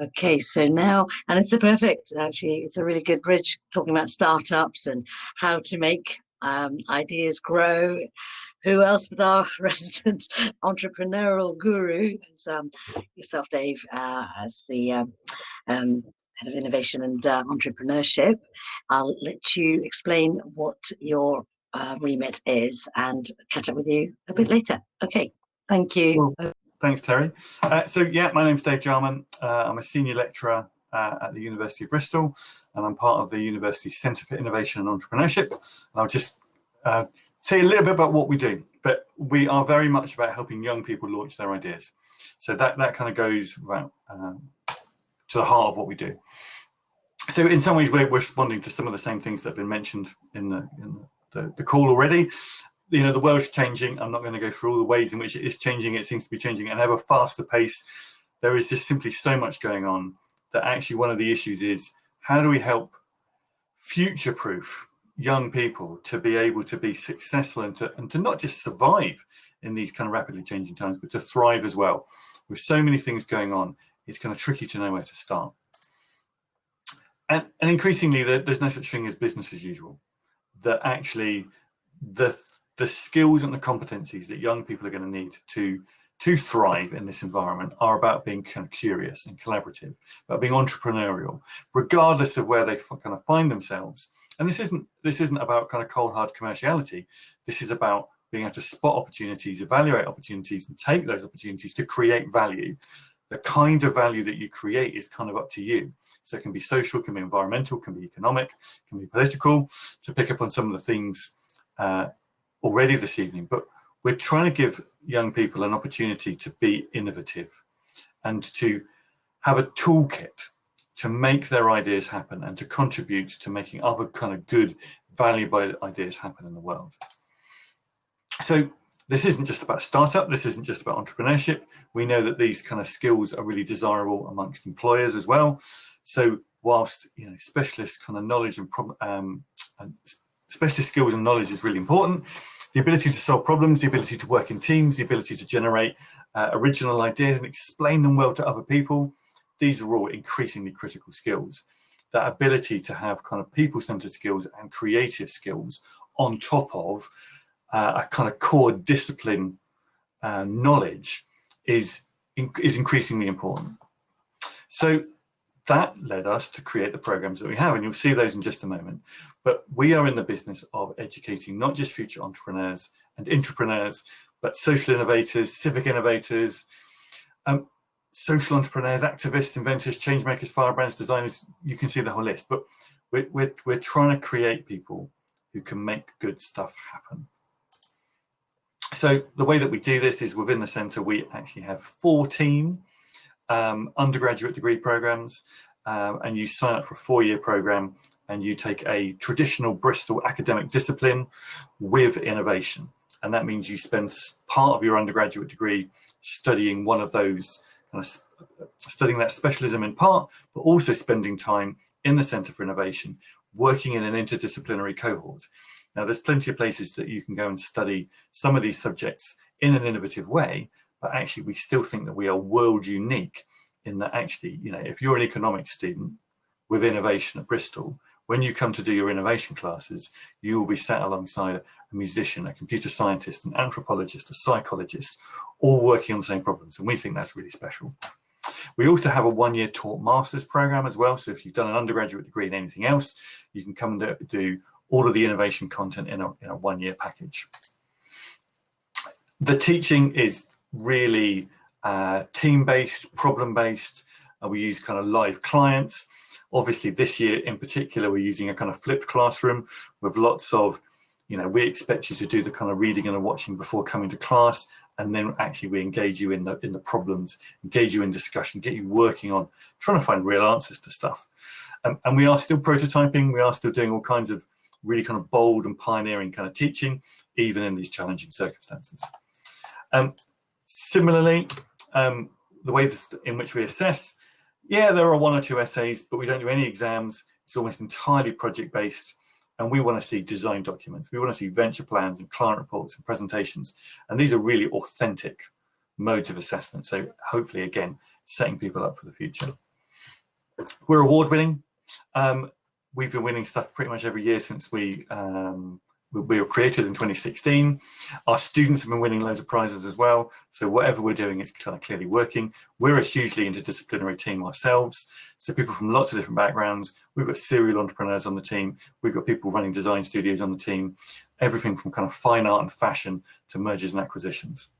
Okay, so now, and it's a perfect, actually, it's a really good bridge talking about startups and how to make ideas grow. Who else but our resident entrepreneurial guru is yourself, Dave, as the head of innovation and entrepreneurship. I'll let you explain what your remit is and catch up with you a bit later. Okay, thank you. Well, thanks, Terry. So yeah, my name's Dave Jarman. I'm a senior lecturer at the University of Bristol, and I'm part of the University Centre for Innovation and Entrepreneurship. And I'll just say a little bit about what we do, but we are very much about helping young people launch their ideas. So that kind of goes about, to the heart of what we do. So in some ways, we're responding to some of the same things that have been mentioned in the call already. You know, the world's changing. I'm not going to go through all the ways in which it is changing. It seems to be changing at an ever faster pace. There is just simply so much going on that actually one of the issues is, how do we help future-proof young people to be able to be successful and to not just survive in these kind of rapidly changing times, but to thrive as well. With so many things going on, it's kind of tricky to know where to start. And increasingly, there's no such thing as business as usual. That actually the skills and the competencies that young people are going to need to thrive in this environment are about being kind of curious and collaborative, about being entrepreneurial, regardless of where they kind of find themselves. And this isn't about kind of cold hard commerciality. This is about being able to spot opportunities, evaluate opportunities, and take those opportunities to create value. The kind of value that you create is kind of up to you. So it can be social, can be environmental, can be economic, can be political, to pick up on some of the things already this evening. But we're trying to give young people an opportunity to be innovative and to have a toolkit to make their ideas happen and to contribute to making other kind of good, valuable ideas happen in the world. So this isn't just about startup, this isn't just about entrepreneurship. We know that these kind of skills are really desirable amongst employers as well. So whilst, you know, specialist kind of knowledge and specialist skills and knowledge is really important, the ability to solve problems, the ability to work in teams, the ability to generate original ideas and explain them well to other people, these are all increasingly critical skills. That ability to have kind of people-centered skills and creative skills on top of a kind of core discipline knowledge is increasingly important. So that led us to create the programs that we have, and you'll see those in just a moment. But we are in the business of educating not just future entrepreneurs and intrapreneurs, but social innovators, civic innovators, social entrepreneurs, activists, inventors, change makers, firebrands, designers. You can see the whole list. But we're trying to create people who can make good stuff happen. So the way that we do this is within the centre, we actually have 14 undergraduate degree programs, and you sign up for a 4-year program and you take a traditional Bristol academic discipline with innovation. And that means you spend part of your undergraduate degree studying one of those, kind of studying that specialism in part, but also spending time in the Centre for Innovation, working in an interdisciplinary cohort. Now, there's plenty of places that you can go and study some of these subjects in an innovative way, but actually we still think that we are world unique in that actually, you know, if you're an economics student with innovation at Bristol, when you come to do your innovation classes, you will be sat alongside a musician, a computer scientist, an anthropologist, a psychologist, all working on the same problems. And we think that's really special. We also have a 1-year taught master's program as well. So if you've done an undergraduate degree in anything else, you can come and do all of the innovation content in a 1-year package. The teaching is really team-based, problem-based. We use kind of live clients. Obviously, this year in particular, we're using a kind of flipped classroom with lots of, you know, we expect you to do the kind of reading and watching before coming to class, and then actually we engage you in the problems, engage you in discussion, get you working on trying to find real answers to stuff. And we are still prototyping. We are still doing all kinds of really kind of bold and pioneering kind of teaching, even in these challenging circumstances. Similarly, the ways in which we assess, yeah, there are 1 or 2 essays, but we don't do any exams. It's almost entirely project-based, and we want to see design documents. We want to see venture plans and client reports and presentations, and these are really authentic modes of assessment. So hopefully, again, setting people up for the future. We're award winning. We've been winning stuff pretty much every year since we were created in 2016. Our students have been winning loads of prizes as well. So whatever we're doing is kind of clearly working. We're a hugely interdisciplinary team ourselves. So people from lots of different backgrounds. We've got serial entrepreneurs on the team. We've got people running design studios on the team. Everything from kind of fine art and fashion to mergers and acquisitions.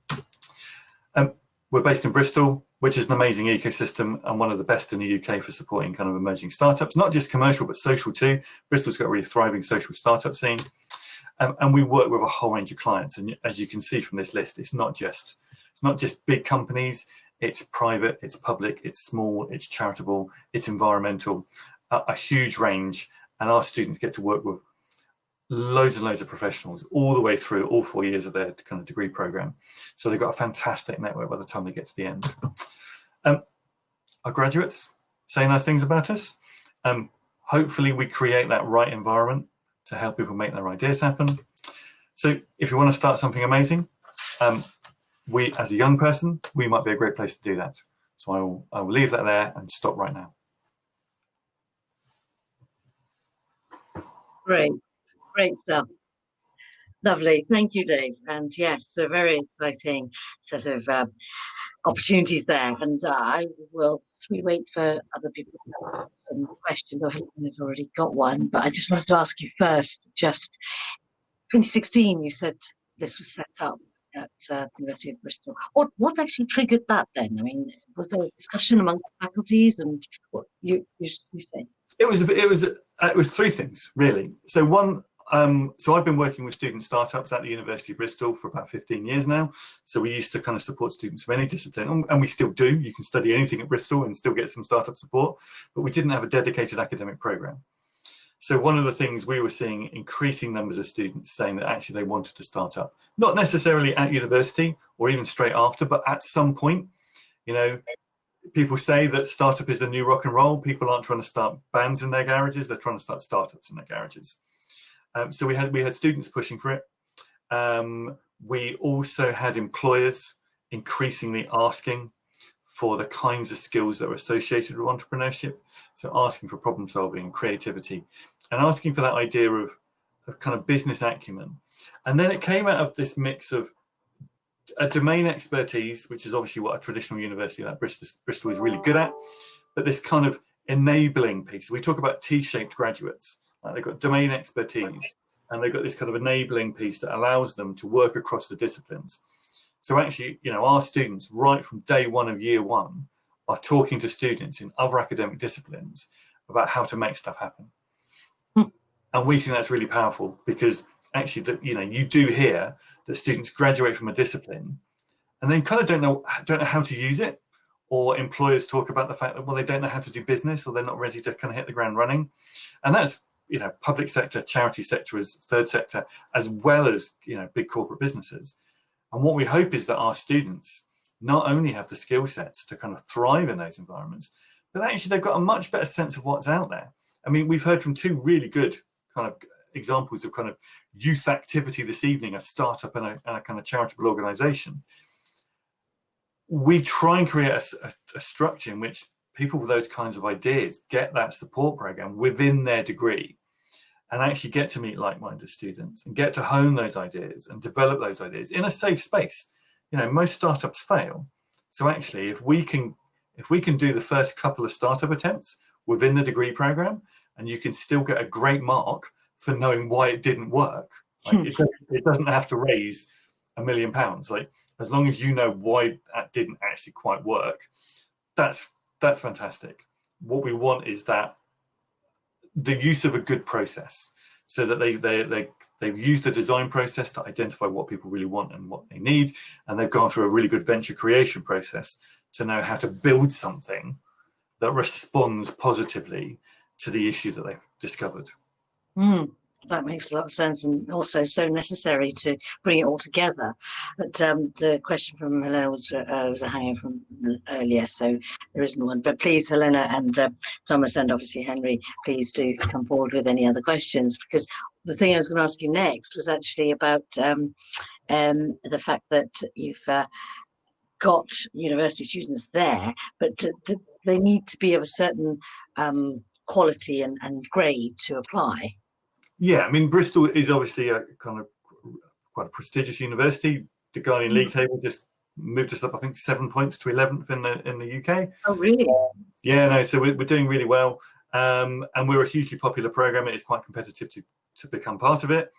We're based in Bristol, which is an amazing ecosystem and one of the best in the UK for supporting kind of emerging startups, not just commercial, but social too. Bristol's got a really thriving social startup scene. And we work with a whole range of clients. And as you can see from this list, it's not just big companies, it's private, it's public, it's small, it's charitable, it's environmental, a huge range. And our students get to work with loads and loads of professionals all the way through all 4 years of their kind of degree program. So they've got a fantastic network by the time they get to the end. Our graduates say nice things about us. Hopefully we create that right environment to help people make their ideas happen. So if you want to start something amazing, we, as a young person, we might be a great place to do that. So I will leave that there and stop right now. Great stuff. Lovely. Thank you, Dave. And yes, a very exciting set of opportunities there. And we wait for other people to have some questions. I hope there's already got one, but I just wanted to ask you first, just 2016, you said this was set up at the University of Bristol. What actually triggered that then? I mean, was there a discussion amongst faculties and what you say? It was three things, really. So one, so I've been working with student startups at the University of Bristol for about 15 years now. So we used to kind of support students of any discipline, and we still do. You can study anything at Bristol and still get some startup support, but we didn't have a dedicated academic program. So one of the things we were seeing increasing numbers of students saying that actually they wanted to start up, not necessarily at university or even straight after, but at some point. You know, people say that startup is the new rock and roll. People aren't trying to start bands in their garages, they're trying to start startups in their garages. So we had students pushing for it. We also had employers increasingly asking for the kinds of skills that were associated with entrepreneurship. So asking for problem solving and creativity and asking for that idea of kind of business acumen. And then it came out of this mix of a domain expertise, which is obviously what a traditional university like Bristol is really good at, but this kind of enabling piece. We talk about T-shaped graduates. They've got domain expertise and they've got this kind of enabling piece that allows them to work across the disciplines. So actually, you know, our students right from day one of year one are talking to students in other academic disciplines about how to make stuff happen. And we think that's really powerful because actually, you know, you do hear that students graduate from a discipline and then kind of don't know how to use it, or employers talk about the fact that, well, they don't know how to do business or they're not ready to kind of hit the ground running. And that's, you know, public sector, charity sector as third sector, as well as, you know, big corporate businesses. And what we hope is that our students not only have the skill sets to kind of thrive in those environments, but actually they've got a much better sense of what's out there. I mean, we've heard from two really good kind of examples of kind of youth activity this evening, a startup and a kind of charitable organization. We try and create a structure in which people with those kinds of ideas get that support program within their degree and actually get to meet like-minded students and get to hone those ideas and develop those ideas in a safe space. You know, most startups fail. So actually, if we can do the first couple of startup attempts within the degree program, and you can still get a great mark for knowing why it didn't work, like it doesn't have to raise £1 million. Like, as long as you know why that didn't actually quite work, that's fantastic. What we want is that the use of a good process, so that they've used the design process to identify what people really want and what they need, and they've gone through a really good venture creation process to know how to build something that responds positively to the issue that they've discovered. That makes a lot of sense, and also so necessary to bring it all together. But the question from Helena was a hanger from earlier, so there isn't one. But please, Helena and Thomas, and obviously Henry, please do come forward with any other questions, because the thing I was going to ask you next was actually about the fact that you've got university students there, but they need to be of a certain quality and grade to apply. Yeah, I mean, Bristol is obviously a kind of quite a prestigious university. The Guardian League table just moved us up, I think, 7 points to 11th in the UK. Oh, really? Yeah, no, so we're doing really well. And we're a hugely popular program. It is quite competitive to become part of it.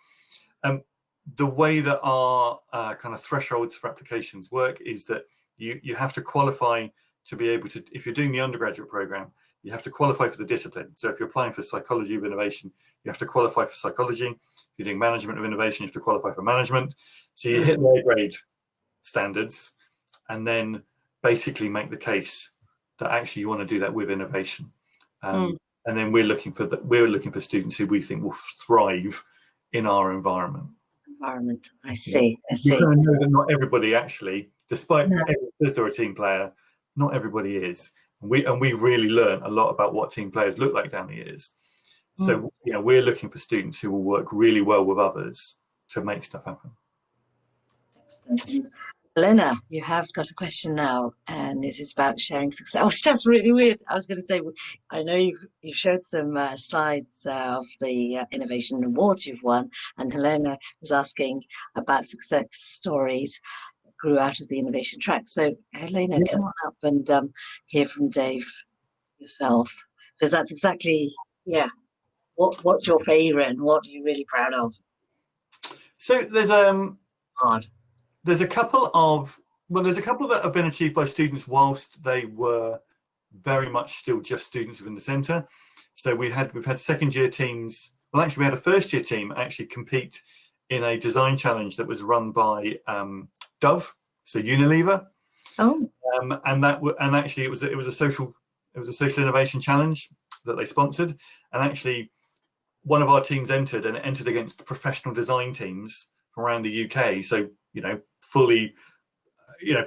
The way that our kind of thresholds for applications work is that you have to qualify to be able to, if you're doing the undergraduate program, you have to qualify for the discipline. So if you're applying for psychology of innovation, you have to qualify for psychology. If you're doing management of innovation, you have to qualify for management. So you hit their grade standards and then basically make the case that actually you want to do that with innovation. And then we're looking for students who we think will thrive in our environment. I see. You kind of know that not everybody actually, despite because they're a team player, not everybody is. And we've really learned a lot about what team players look like down the years. So we're looking for students who will work really well with others to make stuff happen. Excellent. Helena, you have got a question now, and it is about sharing success. Oh, that's really weird. I was going to say, I know you showed some slides of the innovation awards you've won, and Helena was asking about success stories that grew out of the innovation track. So, Helena, come on up and hear from Dave yourself, because that's exactly, what's your favourite and what are you really proud of? So there's a couple that have been achieved by students whilst they were very much still just students within the centre. So we've had second year teams. Well, actually, we had a first year team actually compete in a design challenge that was run by Dove, so Unilever. Oh. And actually it was a social innovation challenge that they sponsored. And actually, one of our teams entered against professional design teams from around the UK. So fully,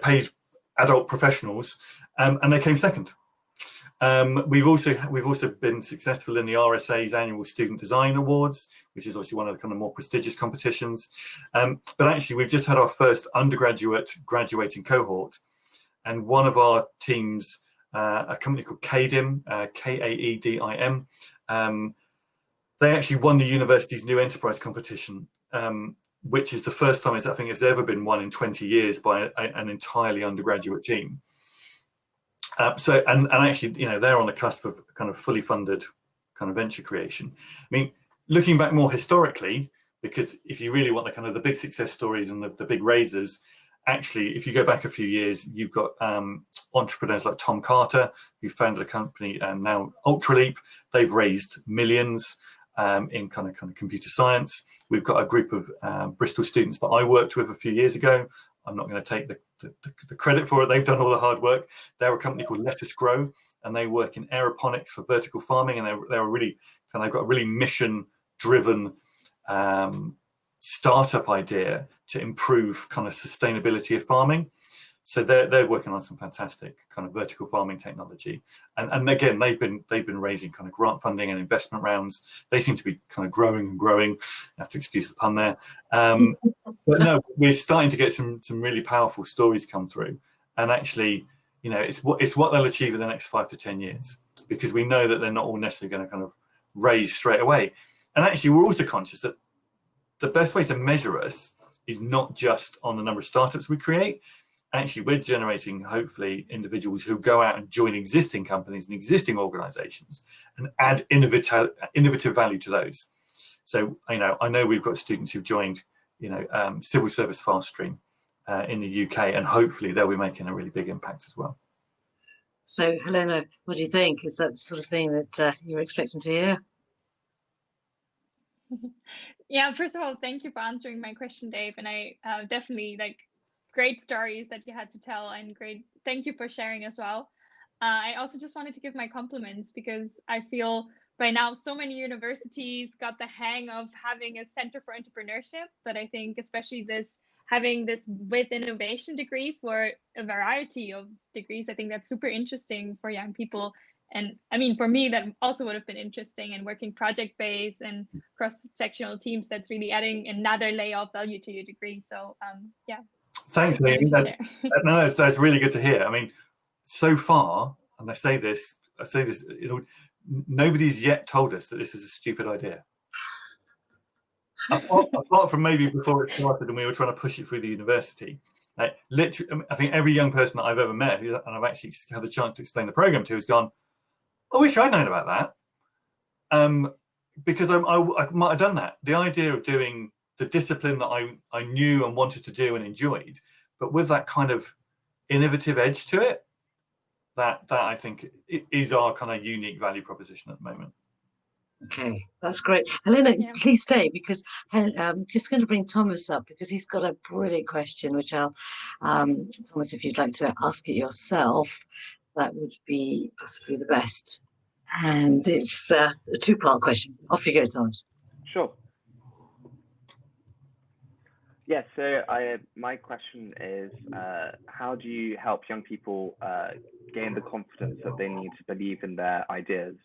paid adult professionals, and they came second. We've also been successful in the RSA's annual Student Design Awards, which is obviously one of the kind of more prestigious competitions. But actually, we've just had our first undergraduate graduating cohort, and one of our teams, a company called KAEDIM, KAEDIM, they actually won the university's new enterprise competition. Which is the first time I think it's ever been won in 20 years by an entirely undergraduate team. So actually, they're on the cusp of kind of fully funded kind of venture creation. I mean, looking back more historically, because if you really want the kind of the big success stories and the big raisers, actually, if you go back a few years, you've got entrepreneurs like Tom Carter, who founded a company now Ultraleap. They've raised millions. In kind of computer science. We've got a group of Bristol students that I worked with a few years ago. I'm not going to take the credit for it. They've done all the hard work. They're a company called Let Us Grow, and they work in aeroponics for vertical farming. And they've got a really mission-driven startup idea to improve kind of sustainability of farming. So they're working on some fantastic kind of vertical farming technology, and again they've been raising kind of grant funding and investment rounds. They seem to be kind of growing and growing. I have to excuse the pun there, but no, we're starting to get some really powerful stories come through, and actually, it's what they'll achieve in the next 5 to 10 years, because we know that they're not all necessarily going to kind of raise straight away. And actually, we're also conscious that the best way to measure us is not just on the number of startups we create. Actually, we're generating, hopefully, individuals who go out and join existing companies and existing organizations and add innovative value to those. So, I know we've got students who've joined, civil service fast stream in the UK, and hopefully they'll be making a really big impact as well. So, Helena, what do you think? Is that the sort of thing that you're expecting to hear? Yeah, first of all, thank you for answering my question, Dave. And I definitely great stories that you had to tell, and great. Thank you for sharing as well. I also just wanted to give my compliments, because I feel by now so many universities got the hang of having a center for entrepreneurship, but I think especially having this with innovation degree for a variety of degrees, I think that's super interesting for young people. And I mean, for me, that also would have been interesting, and working project-based and cross-sectional teams, that's really adding another layer of value to your degree. So yeah. Thanks, Liam. That's really good to hear. I mean, so far, and I say this, nobody's yet told us that this is a stupid idea. Apart from maybe before it started and we were trying to push it through the university. Like, literally, I think every young person that I've ever met, and I've actually had the chance to explain the program to, has gone, I wish I'd known about that. Because I might have done that. The idea of doing the discipline that I knew and wanted to do and enjoyed, but with that kind of innovative edge to it, that I think is our kind of unique value proposition at the moment. Okay, that's great. Helena, please stay, because I'm just going to bring Thomas up because he's got a brilliant question, which I'll, Thomas, if you'd like to ask it yourself, that would be possibly the best. And it's a two-part question. Off you go, Thomas. Sure. Yes, so my question is, how do you help young people gain the confidence that they need to believe in their ideas?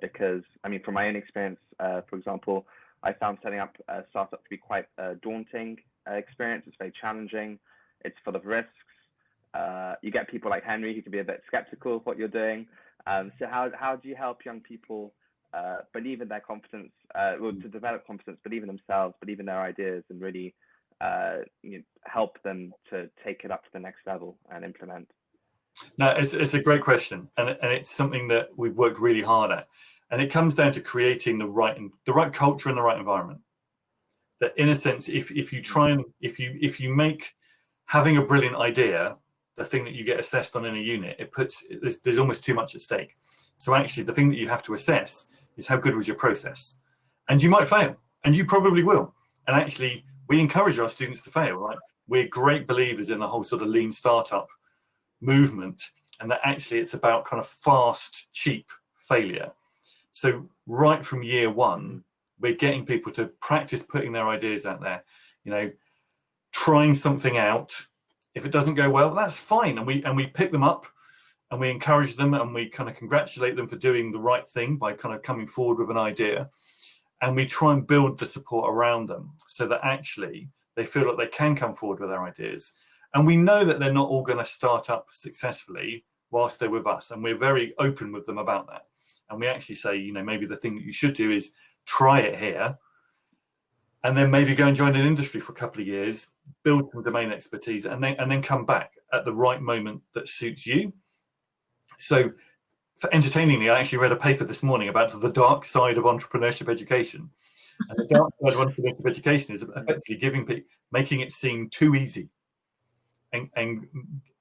Because, I mean, from my own experience, for example, I found setting up a startup to be quite a daunting experience. It's very challenging. It's full of risks. You get people like Henry who can be a bit skeptical of what you're doing. So how do you help young people believe in their confidence, well, to develop confidence, believe in themselves, believe in their ideas, and really help them to take it up to the next level and implement? No, it's a great question, and it's something that we've worked really hard at, and it comes down to creating the right culture and the right environment. That, in a sense, if you make having a brilliant idea the thing that you get assessed on in a unit, there's almost too much at stake. So actually, the thing that you have to assess is how good was your process, and you might fail, and you probably will. And actually, we encourage our students to fail. Right? We're great believers in the whole sort of lean startup movement, and that actually it's about kind of fast, cheap failure. So right from year one, we're getting people to practice putting their ideas out there, trying something out. If it doesn't go well, that's fine, and we pick them up and we encourage them and we kind of congratulate them for doing the right thing by kind of coming forward with an idea, and we try and build the support around them so that actually they feel that they can come forward with their ideas. And we know that they're not all going to start up successfully whilst they're with us. And we're very open with them about that. And we actually say, maybe the thing that you should do is try it here, and then maybe go and join an industry for a couple of years, build some domain expertise, and then come back at the right moment that suits you. So entertainingly, I actually read a paper this morning about the dark side of entrepreneurship education. And the dark side of entrepreneurship education is effectively making it seem too easy. And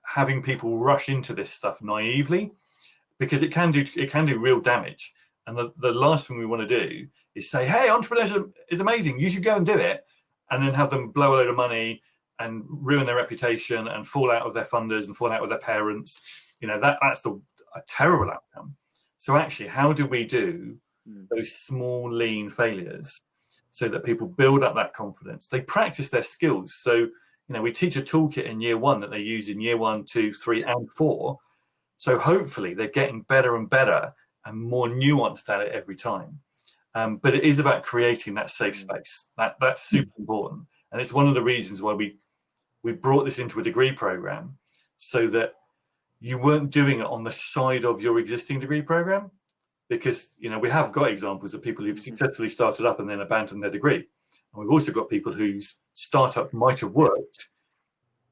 having people rush into this stuff naively, because it can do real damage. And the last thing we want to do is say, hey, entrepreneurship is amazing, you should go and do it, and then have them blow a load of money and ruin their reputation and fall out with their funders and fall out with their parents. That's a terrible outcome. So actually, how do we do those small, lean failures so that people build up that confidence? They practice their skills. So we teach a toolkit in year one that they use in year 1, 2, 3, and 4. So hopefully they're getting better and better and more nuanced at it every time. But it is about creating that safe space. That's super important. And it's one of the reasons why we brought this into a degree program, so that you weren't doing it on the side of your existing degree program. Because, we have got examples of people who've successfully started up and then abandoned their degree. And we've also got people whose startup might have worked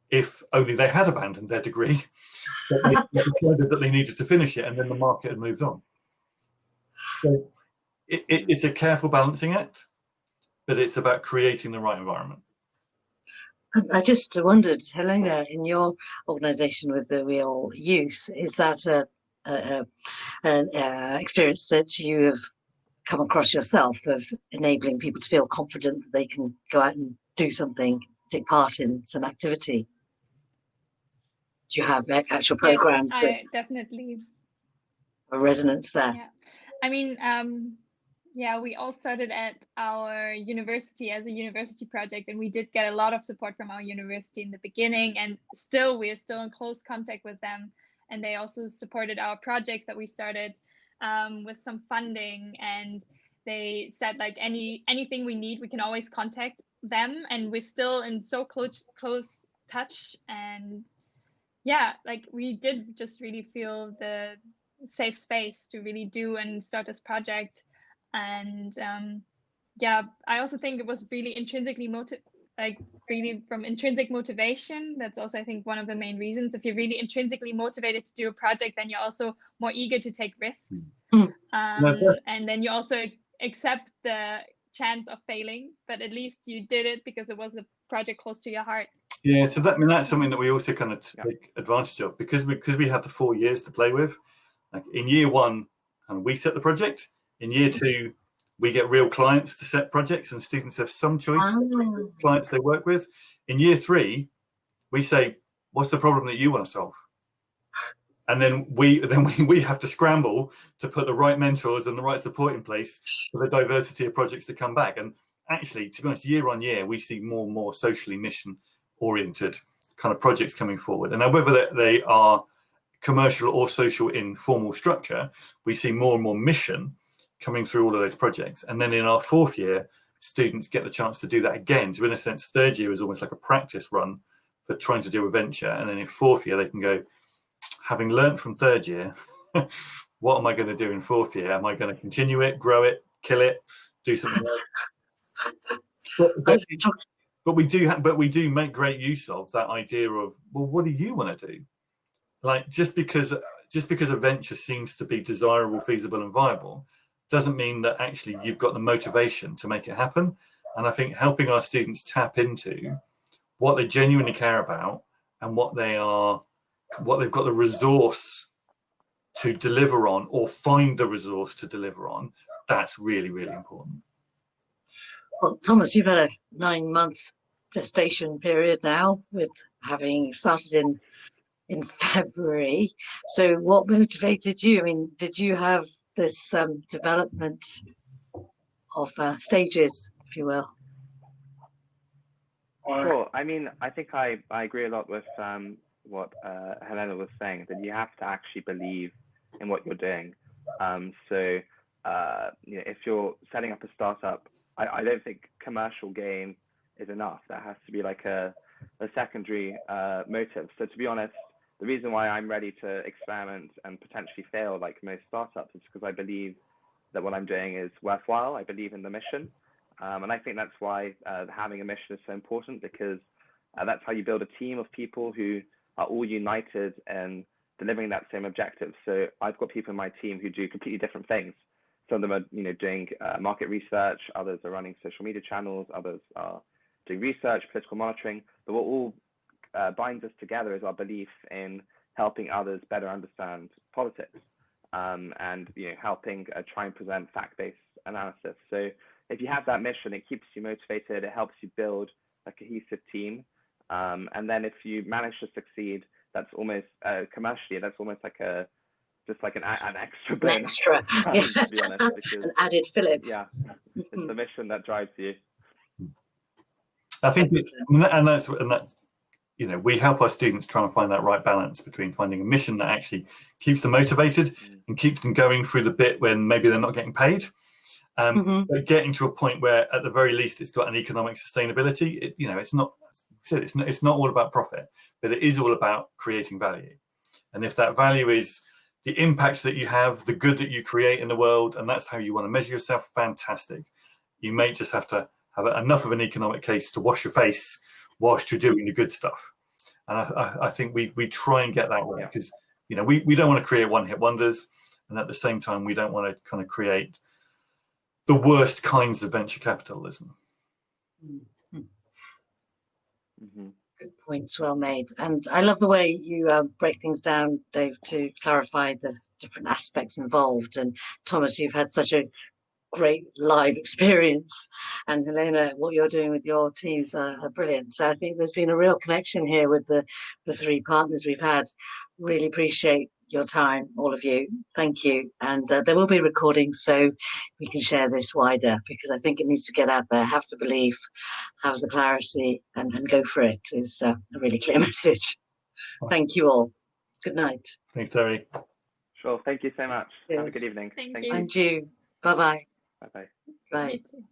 if only they had abandoned their degree, but they decided that they needed to finish it, and then the market had moved on. So it's a careful balancing act, but it's about creating the right environment. I just wondered, Helena, in your organisation with the Real Youth, is that an experience that you have come across yourself, of enabling people to feel confident that they can go out and do something, take part in some activity? Do you have actual programs to definitely a resonance there? Yeah, I mean, we all started at our university as a university project, and we did get a lot of support from our university in the beginning, and we are still in close contact with them, and they also supported our projects that we started with some funding, and they said anything we need, we can always contact them, and we're still in so close touch. And we did just really feel the safe space to really do and start this project. And yeah, I also think it was really intrinsically really from intrinsic motivation. That's also, I think, one of the main reasons. If you're really intrinsically motivated to do a project, then you're also more eager to take risks. And then you also accept the chance of failing, but at least you did it because it was a project close to your heart. Yeah, so that's something that we also kind of take advantage of, because we have the 4 years to play with. Like in year one, and we set the project. In year two, we get real clients to set projects, and students have some choice of clients they work with. In year three, we say, what's the problem that you want to solve? And then we have to scramble to put the right mentors and the right support in place for the diversity of projects to come back. And actually, to be honest, year on year, we see more and more socially mission-oriented kind of projects coming forward. And now, whether they are commercial or social in formal structure, we see more and more mission coming through all of those projects. And then in our fourth year, students get the chance to do that again. So in a sense, third year is almost like a practice run for trying to do a venture. And then in fourth year, they can go, having learned from third year, what am I going to do in fourth year? Am I going to continue it, grow it, kill it, do something else? But we do make great use of that idea of, well, what do you want to do? Like, just because a venture seems to be desirable, feasible, and viable, doesn't mean that actually you've got the motivation to make it happen. And I think helping our students tap into what they genuinely care about and what they've got the resource to deliver on, or find the resource to deliver on, that's really, really important. Well, Thomas, you've had a 9-month gestation period now, with having started in February. So what motivated you? I mean, did you have this development of stages, if you will? Sure. I mean, I think I agree a lot with what Helena was saying, that you have to actually believe in what you're doing. So if you're setting up a startup, I don't think commercial gain is enough. That has to be like a secondary motive. So to be honest, the reason why I'm ready to experiment and potentially fail like most startups is because I believe that what I'm doing is worthwhile. I believe in the mission. And I think that's why having a mission is so important, because that's how you build a team of people who are all united in delivering that same objective. So I've got people in my team who do completely different things. Some of them are doing market research, others are running social media channels, others are doing research, political monitoring, but what all binds us together is our belief in helping others better understand politics, and helping try and present fact-based analysis. So if you have that mission, it keeps you motivated, it helps you build a cohesive team, and then if you manage to succeed, that's almost commercially, that's almost like an extra bonus. To be honest, because an added fillip. Yeah, it's the mission that drives you. I think, and that's we help our students try and find that right balance between finding a mission that actually keeps them motivated and keeps them going through the bit when maybe they're not getting paid, but getting to a point where at the very least it's got an economic sustainability. It's not all about profit, but it is all about creating value. And if that value is the impact that you have, the good that you create in the world, and that's how you want to measure yourself, fantastic. You may just have to have enough of an economic case to wash your face whilst you're doing the good stuff. And I think we try and get that way, because we don't want to create one-hit wonders, and at the same time we don't want to kind of create the worst kinds of venture capitalism. Good points, well made. And I love the way you break things down, Dave, to clarify the different aspects involved. And Thomas, you've had such a great live experience, and Helena, what you're doing with your teams are brilliant. So I think there's been a real connection here with the three partners we've had. Really appreciate your time, all of you. Thank you. And there will be recordings so we can share this wider, because I think it needs to get out there. Have the belief, have the clarity, and go for it is a really clear message. Thank you all. Good night. Thanks, Terry. Sure. Thank you so much. Cheers. Have a good evening. Thank you. And you. Bye-bye. Bye-bye. Bye. You too.